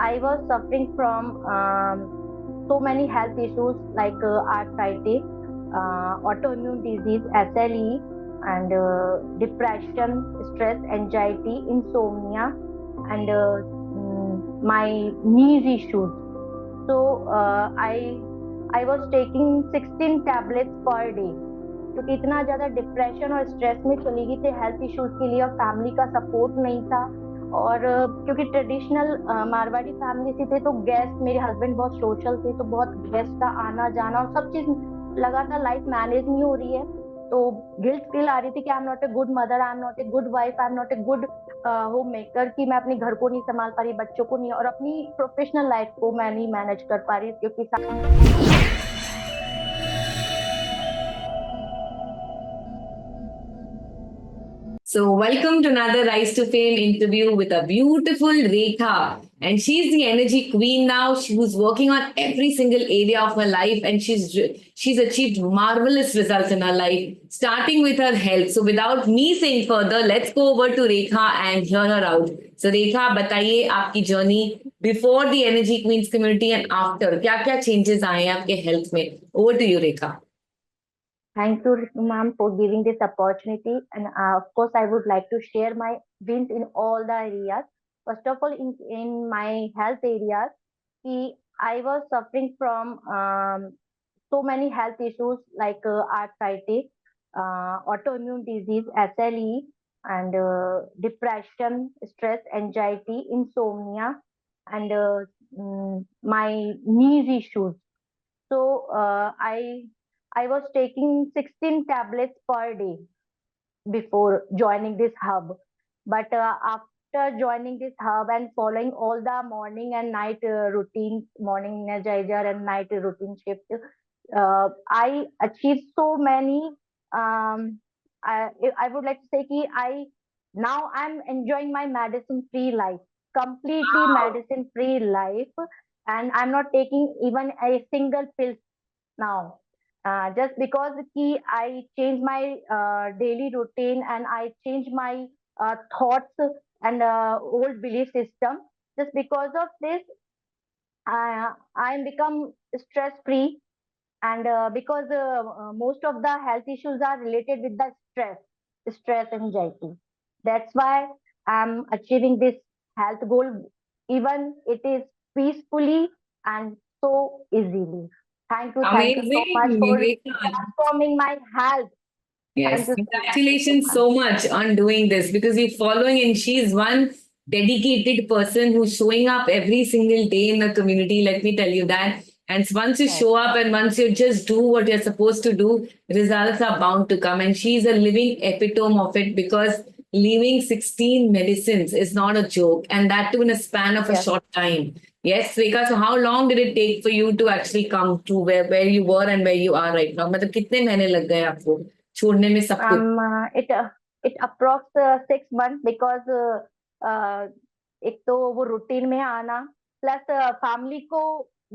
I was suffering from so many health issues like arthritis, autoimmune disease, SLE, and depression, stress, anxiety, insomnia, and my knees issues. So I was taking 16 tablets per day. क्योंकि इतना ज्यादा depression और stress में चली गई थी health issues के लिए, और फैमिली का सपोर्ट नहीं था। और क्योंकि ट्रेडिशनल मारवाड़ी फैमिली से थे, तो गेस्ट, मेरे हस्बैंड बहुत सोशल थे, तो बहुत गेस्ट का आना जाना और सब चीज लगातार, लाइफ मैनेज नहीं हो रही है। तो गिल्ट फील आ रही थी कि I am not a good mother, I am not a good wife, I am not a good home maker, कि मैं अपने घर को नहीं संभाल पा रही, बच्चों को नहीं, और अपनी प्रोफेशनल लाइफ को मैं नहीं मैनेज कर पा रही, क्योंकि So, welcome to another Rise to Fame interview with a beautiful Rekha. And she's the energy queen now. Who's working on every single area of her life, and she's achieved marvelous results in her life, starting with her health. So, without me saying further, let's go over to Rekha and hear her out. So, Rekha, बताइए आपकी journey before the Energy Queens community and after. क्या क्या changes आए हैं आपके health में? Over to you, Rekha. thank you, ma'am, for giving this opportunity. And of course, I would like to share my wins in all the areas. First of all, in my health areas, I was suffering from so many health issues like arthritis, autoimmune disease, SLE, and depression, stress, anxiety, insomnia, and my knees issues. So I was taking 16 tablets per day before joining this hub. But after joining this hub and following all the morning and night routine, morning energizer and night routine shift, I achieved so many. Um, I would like to say that I'm enjoying my medicine free life, completely medicine free life, and I'm not taking even a single pill now. Just because I changed my daily routine, and I changed my thoughts and old belief system. Just because of this, I become stress free, and because most of the health issues are related with the stress anxiety. That's why I'm achieving this health goal, even it is peacefully and so easily. Thank you so much Amazing, for Rekha. transforming my health. Thank Yes, you so much. congratulations so much on doing this because you're following, and she's one dedicated person who's showing up every single day in the community. Let me tell you that. And once you Right. show up and once you just do what you're supposed to do, results are bound to come. And she's a living epitome of it because leaving 16 medicines is not a joke, and that too in a span of a Yes. short time. Yes, Rekha. So, how long did it take for you to actually come to where you were and where you are right now? मतलब कितने महीने लग गए आपको छोड़ने में सब कुछ? It approx 6 months, because एक तो वो रूटीन में आना, प्लस फैमिली को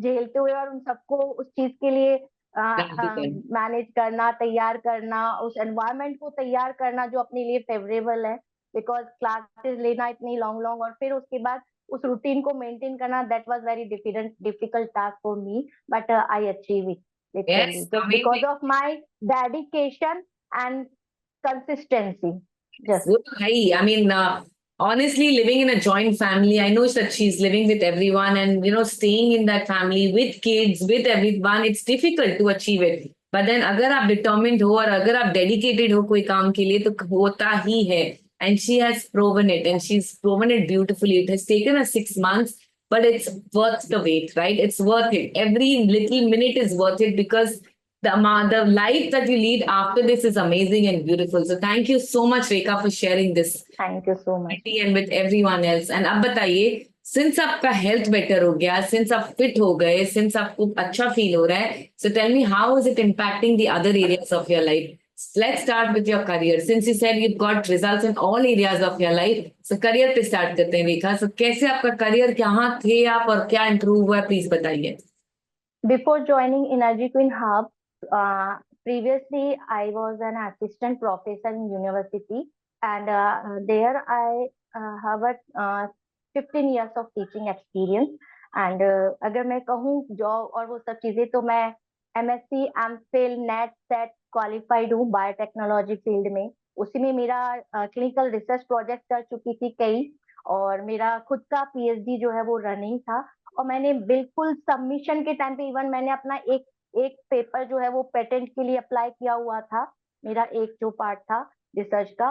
झेलते हुए और उन सबको उस चीज के लिए Practical. मैनेज करना, तैयार करना, उस एनवायरनमेंट को तैयार करना जो अपने लिए फेवरेबल है, बिकॉज क्लासेस लेना इतनी लॉन्ग लॉन्ग, और फिर उसके बाद उस रूटीन को मेंटेन करना, that was very difficult task for me, but I achieve it literally Yes, just because amazing. of my dedication and consistency. Just So high. I mean, honestly, living in a joint family, I know that she's living with everyone, and staying in that family with kids, with everyone, it's difficult to achieve it. But then, अगर आप determined हो और अगर आप dedicated हो कोई काम के लिए, तो होता ही है. And she has proven it, and she's proven it beautifully. It has taken her 6 months, but it's worth the wait, right? It's worth it. Every little minute is worth it because the life that you lead after this is amazing and beautiful. So thank you so much, Rekha, for sharing this thank you so with much. me and with everyone else. And अब बताइए, since आपका health better हो गया, since आप fit हो गए, since आपको अच्छा feel हो रहा है, so tell me, how is it impacting the other areas of your life? Let's start with your career. Since you said you've got results in all areas of your life, so career पे start करते हैं रेखा. So कैसे आपका career, कहाँ थे आप और क्या improve हुआ, please बताइए. Before joining Energy Queen Hub, uh, previously I was an assistant professor in university, and there I have a 15 years of teaching experience. And अगर मैं कहूँ जॉब और वो सब चीजें, तो मैं MSc MPhil net set qualified हूँ बायोटेक्नोलॉजी फील्ड में। उसी में मेरा क्लिनिकल रिसर्च प्रोजेक्ट कर चुकी थी कई, और मेरा खुद का PhD जो है वो रनिंग था। और मैंने बिल्कुल सबमिशन के टाइम पे इवन मैंने अपना एक एक पेपर जो है वो पेटेंट के लिए अप्लाई किया हुआ था। मेरा एक जो पार्ट था रिसर्च का,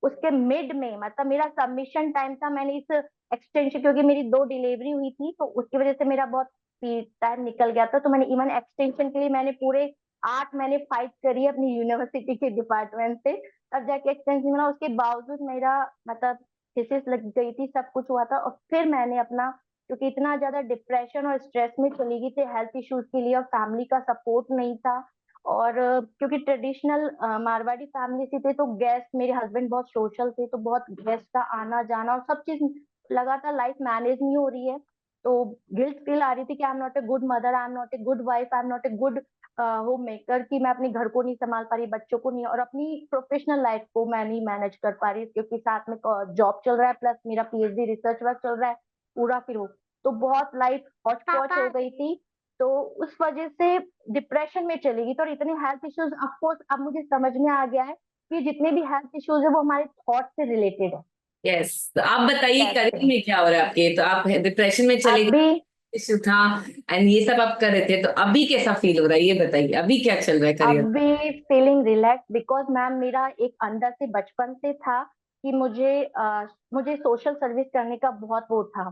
उसके मिड में, मतलब मेरा सबमिशन टाइम था, मैंने इस एक्सटेंशन, क्योंकि मेरी 2 डिलीवरी हुई थी तो उसकी वजह से मेरा बहुत टाइम निकल गया था, तो मैंने इवन एक्सटेंशन के लिए मैंने पूरे 8 महीने फाइट करी अपनी यूनिवर्सिटी के डिपार्टमेंट से, तब जाके एक्सटेंशन मिला। उसके बावजूद मेरा मतलब थीसिस लग गई थी, सब कुछ हुआ था, और फिर मैंने अपना, क्योंकि इतना ज्यादा डिप्रेशन और स्ट्रेस में चली गई थी हेल्थ इश्यूज के लिए, और फैमिली का सपोर्ट नहीं था। और क्योंकि ट्रेडिशनल मारवाड़ी फैमिली से थे, तो गेस्ट, मेरे हस्बैंड बहुत सोशल थे, तो बहुत गेस्ट का आना जाना और सब चीज लगातार, लाइफ मैनेज नहीं हो रही है। तो गिल्ट फील आ रही थी कि I am not a good mother, I am not a good wife, I am not a good home maker, कि मैं अपने घर को नहीं संभाल पा रही, बच्चों को नहीं, और अपनी प्रोफेशनल लाइफ को मैं नहीं मैनेज कर पा रही, क्योंकि साथ में जॉब चल रहा है प्लस मेरा PhD रिसर्च वर्क चल रहा है पूरा, फिर वो तो बहुत लाइफ हॉच पॉच हो गई थी। तो उस वजह से डिप्रेशन में चली गई। तो और इतने हेल्थ इश्यूज, ऑफकोर्स अब मुझे समझ में आ गया है कि जितने भी हेल्थ इश्यूज है वो हमारे थॉट से रिलेटेड है। यस, तो आप बताइए That's करियर it। में क्या हो रहा है आपके? तो आप डिप्रेशन में चले गए, अभी इश्यू था एंड ये सब आप कर रहे थे, तो अभी कैसा फील हो रहा है ये बताइए, अभी क्या चल रहा है करियर? अभी फीलिंग रिलैक्स, बिकॉज मैम मेरा एक अंदर से बचपन से था कि मुझे सोशल सर्विस करने का बहुत वो था।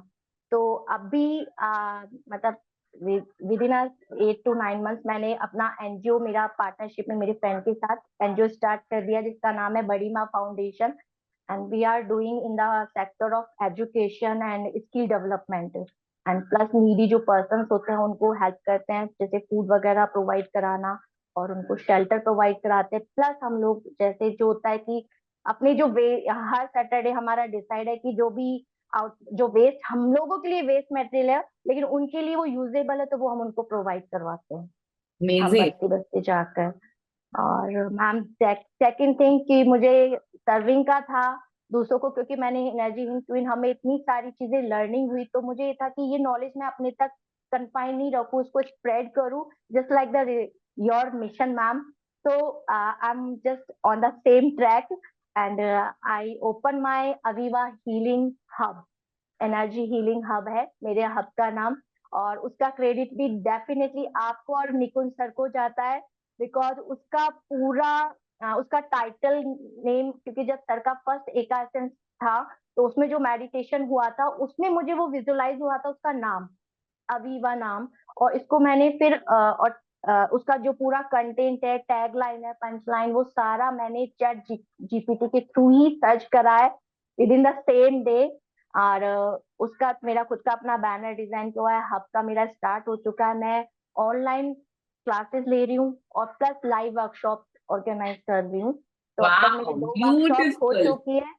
तो अभी मतलब विद इन 8 to 9 मंथ्स मैंने अपना NGO, मेरा पार्टनरशिप में मेरे फ्रेंड के साथ NGO स्टार्ट कर दिया, जिसका नाम है Badi Maa foundation. And we are doing in the sector of education and skill development, and plus needy जो पर्सन होते हैं उनको हेल्प करते हैं, जैसे फूड वगैरह प्रोवाइड कराना, और उनको शेल्टर प्रोवाइड कराते हैं। प्लस हम लोग जैसे जो होता है कि अपने जो वे, हर सैटरडे हमारा डिसाइड है कि जो भी आउट, जो वेस्ट हम लोगों के लिए वेस्ट मटेरियल है लेकिन उनके लिए वो यूजेबल है, तो वो हम उनको प्रोवाइड करवाते हैं, हम अमेजिंग। बस्ती बस्ती जाकर। और मैम सेकंड थिंग कि मुझे सर्विंग का था दूसरों को, क्योंकि मैंने एनर्जी इन ट्विन, हमें इतनी सारी चीजें लर्निंग हुई, तो मुझे ये था कि ये नॉलेज मैं अपने तक कंफाइन नहीं रखूँ, उसको स्प्रेड करूँ, just like the your mission ma'am. So I'm just on the same track, and I open my Aviva Healing Hub, energy healing hub है मेरे हब का नाम। और उसका क्रेडिट भी डेफिनेटली आपको और निकुंज सर को जाता है, बिकॉज उसका पूरा उसका टाइटल नेम, क्योंकि जब सर का फर्स्ट एकासन था तो उसमें जो मेडिटेशन हुआ था उसमें मुझे वो विजुलाइज हुआ था उसका नाम, अवीवा नाम। और इसको मैंने फिर उसका जो पूरा कंटेंट है, टैग लाइन है, पंच लाइन, वो सारा मैंने चैट GPT के थ्रू ही सर्च करा है with in the same day. और उसका मेरा खुद का अपना बैनर डिजाइन किया हुआ है, हब का मेरा स्टार्ट हो चुका है, मैं ऑनलाइन क्लासेस ले रही हूँ और प्लस लाइव वर्कशॉप ऑर्गेनाइज कर रही हूँ। तो अब तक वाओ, मेरे 2 वर्कशॉप हो ब्यूटीफुल। चुकी है,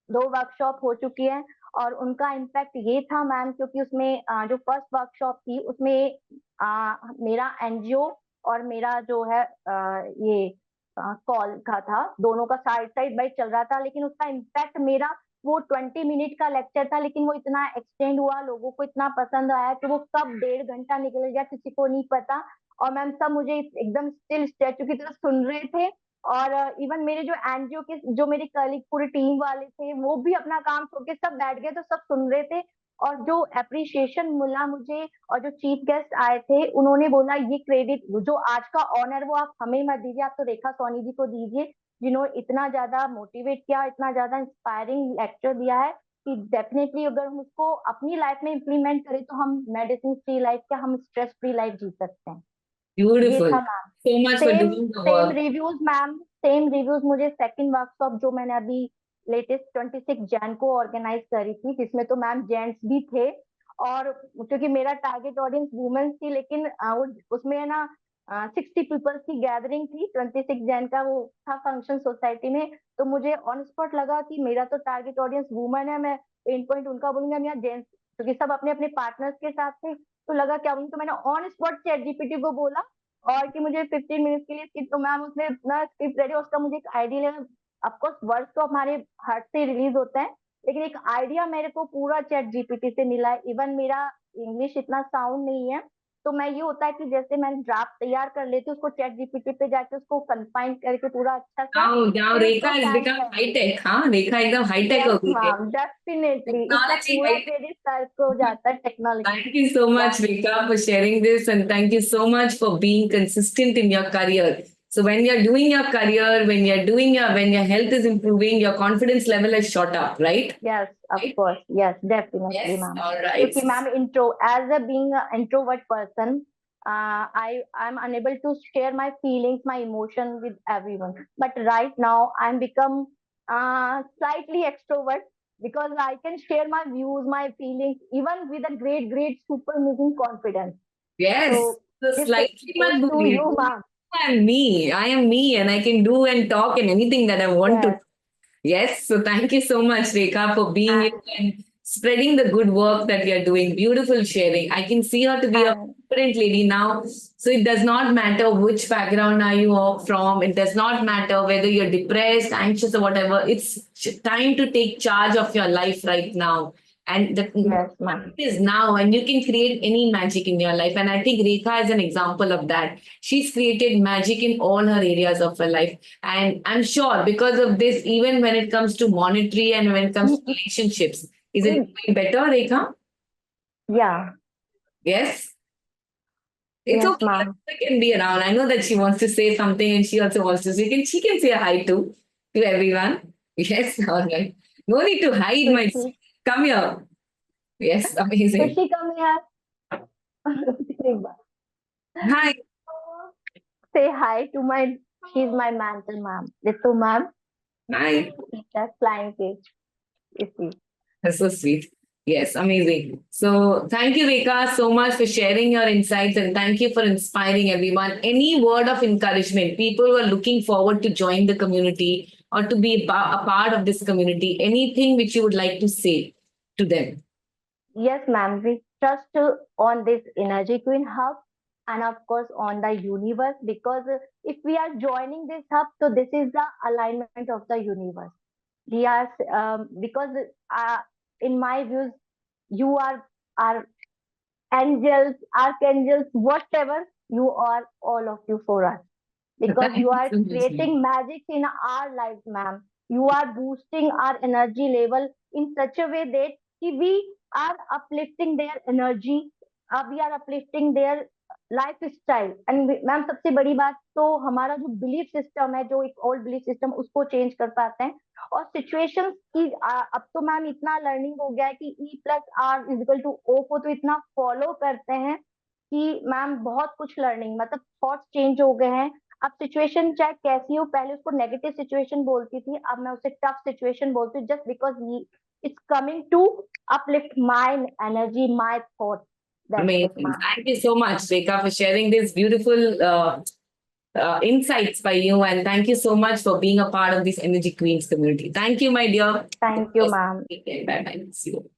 2 वर्कशॉप हो चुकी है। और उनका इम्पैक्ट ये था मैम, क्योंकि उसमें जो फर्स्ट वर्कशॉप थी उसमें मेरा NGO और मेरा जो है ये कॉल का था, दोनों का साइड साइड बाई चल रहा था, लेकिन उसका इम्पैक्ट मेरा, वो 20 मिनट का लेक्चर था लेकिन वो इतना एक्सटेंड हुआ, लोगों को इतना पसंद आया कि वो कब 1.5 घंटा निकल गया किसी को नहीं पता। और मैम सब मुझे एकदम स्टिल स्टैचू की तरह सुन रहे थे। और इवन मेरे जो NGO के जो मेरे कलीग पूरी टीम वाले थे वो भी अपना काम छोड़ के सब बैठ गए, तो सब सुन रहे थे। और जो अप्रिसिएशन मिला मुझे, और जो चीफ गेस्ट आए थे उन्होंने बोला ये क्रेडिट जो आज का ऑनर वो आप हमें मत दीजिए, आप तो रेखा सोनी जी को दीजिए, जिन्होंने इतना ज्यादा मोटिवेट किया, इतना ज्यादा इंस्पायरिंग लेक्चर दिया है कि डेफिनेटली अगर हम उसको अपनी लाइफ में इम्प्लीमेंट करें तो हम मेडिसिन फ्री लाइफ, क्या हम स्ट्रेस फ्री लाइफ जी सकते हैं। ये ब्यूटीफुल। था ma'am. So much for same doing the same work. Reviews ma'am, same reviews मुझे सेकंड वर्कशॉप जो मैंने अभी लेटेस्ट 26 जैन को ऑर्गेनाइज करी थी, जिसमें तो मैम जेंट्स भी थे। और क्योंकि मेरा टारगेट ऑडियंस वुमेन्स थी, लेकिन उसमें है ना 60 पीपल्स की गैदरिंग थी, 26 जैन का वो था फंक्शन सोसाइटी में। तो मुझे ऑन स्पॉट लगा कि मेरा तो टारगेट ऑडियंस वुमेन है, मैं पेन पॉइंट उनका बोलूंगा, हम यहाँ जेंट्स, क्योंकि सब अपने अपने पार्टनर्स के साथ थे, तो लगा क्या बोलूँ, तो मैंने ऑन स्पॉट चैट GPT को बोला और कि मुझे 15 मिनट के लिए स्किप, तो मैम उसने इतना स्क्रिप्ट रेडी, उसका मुझे एक आइडिया लगा। अफकोर्स वर्ड्स तो हमारे हार्ट से रिलीज होते हैं, लेकिन एक आइडिया मेरे को पूरा चैट जीपीटी से मिला है। इवन मेरा इंग्लिश इतना साउंड नहीं है, तो मैं ये होता है कि जैसे मैं ड्राफ्ट तैयार कर लेती हूँ, उसको चैट जीपीटी पे जाके उसको कंपाइन करके पूरा अच्छा सा Now, now फिर उसको Rekha has सेंड become कर high देती tech, हाँ Rekha एकदम हाई टेक हूँ। हो यस गई है. मैम, डेफिनेटली इसका टेक्नोलॉजी पूरा हाई. क्रेडिट सर को जाता है, technology. Thank you so much, या Rekha, for sharing this, and thank you so much for being consistent in your career. So when you're doing your career, when your health is improving, your confidence level has shot up, right? Yes of Right? Course, yes definitely Yes. Ma'am. All right. क्योंकि ma'am intro as a being introvert person, I am unable to share my feelings, my emotion with everyone. But right now I'm become slightly extrovert because I can share my views, my feelings, even with a great super amazing confidence. So Yes. So this slightly goes mat to boliye. you, ma'am. I am me. I am me, and I can do and talk and anything that I want to. Yes, Yes. So thank you so much, Rekha, for being here and and spreading the good work that you're doing. Beautiful sharing. I can see her to be a and confident lady now. So it does not matter which background are you all from. It does not matter whether you're depressed, anxious, or whatever. It's time to take charge of your life right now. And the yes, ma'am. is now, and you can create any magic in your life. And I think Rekha is an example of that. She's created magic in all her areas of her life. And I'm sure because of this, even when it comes to monetary and when it comes to relationships, is it going better, Rekha? Yeah, Yes. It's yes, okay. ma'am. Rekha can be around. I know that she wants to say something and she also wants to. She can say hi to everyone. Yes. All right. No need to hide, my. Sushi, Come here. Yes. Amazing. Sushi, come here. Hi. Say hi to my, she's my mentor, ma'am. Ritu ma'am, Hi. teacher, flying cage. You see. That's so sweet. Yes, amazing. So thank you, Rekha, so much for sharing your insights and thank you for inspiring everyone. Any word of encouragement, people who are looking forward to join the community or to be a part of this community, anything which you would like to say to them? Yes, ma'am. We trust on this Energy Queen Hub and of course on the universe, because if we are joining this hub, so this is the alignment of the universe. We are because in my views, you are angels, archangels, whatever you are, all of you for us. Because you Thank are you so much, ma'am. creating magic in our lives, ma'am. You are boosting our energy level in such a way that we are uplifting their energy, we are uplifting their life style. And ma'am सबसे बड़ी बात तो हमारा जो belief system है, जो एक old belief system, उसको चेंज कर पाते हैं। और सिचुएशंस की अब तो मैम इतना लर्निंग हो गया है कि E+R=O को तो इतना फॉलो करते हैं कि मैम बहुत कुछ लर्निंग, मतलब थॉट्स चेंज हो गए हैं। अब सिचुएशन चाहे कैसी हो, पहले उसको नेगेटिव सिचुएशन बोलती थी, अब मैं उसे टफ सिचुएशन बोलती हूँ, just because it's coming to uplift my energy, my thoughts. That's it, Amazing. ma'am. Thank you so much, Rekha, for sharing this beautiful insights by you. And thank you so much for being a part of this Energy Queens community. Thank you, my dear. Thank you, ma'am. Take care. Bye bye. See you.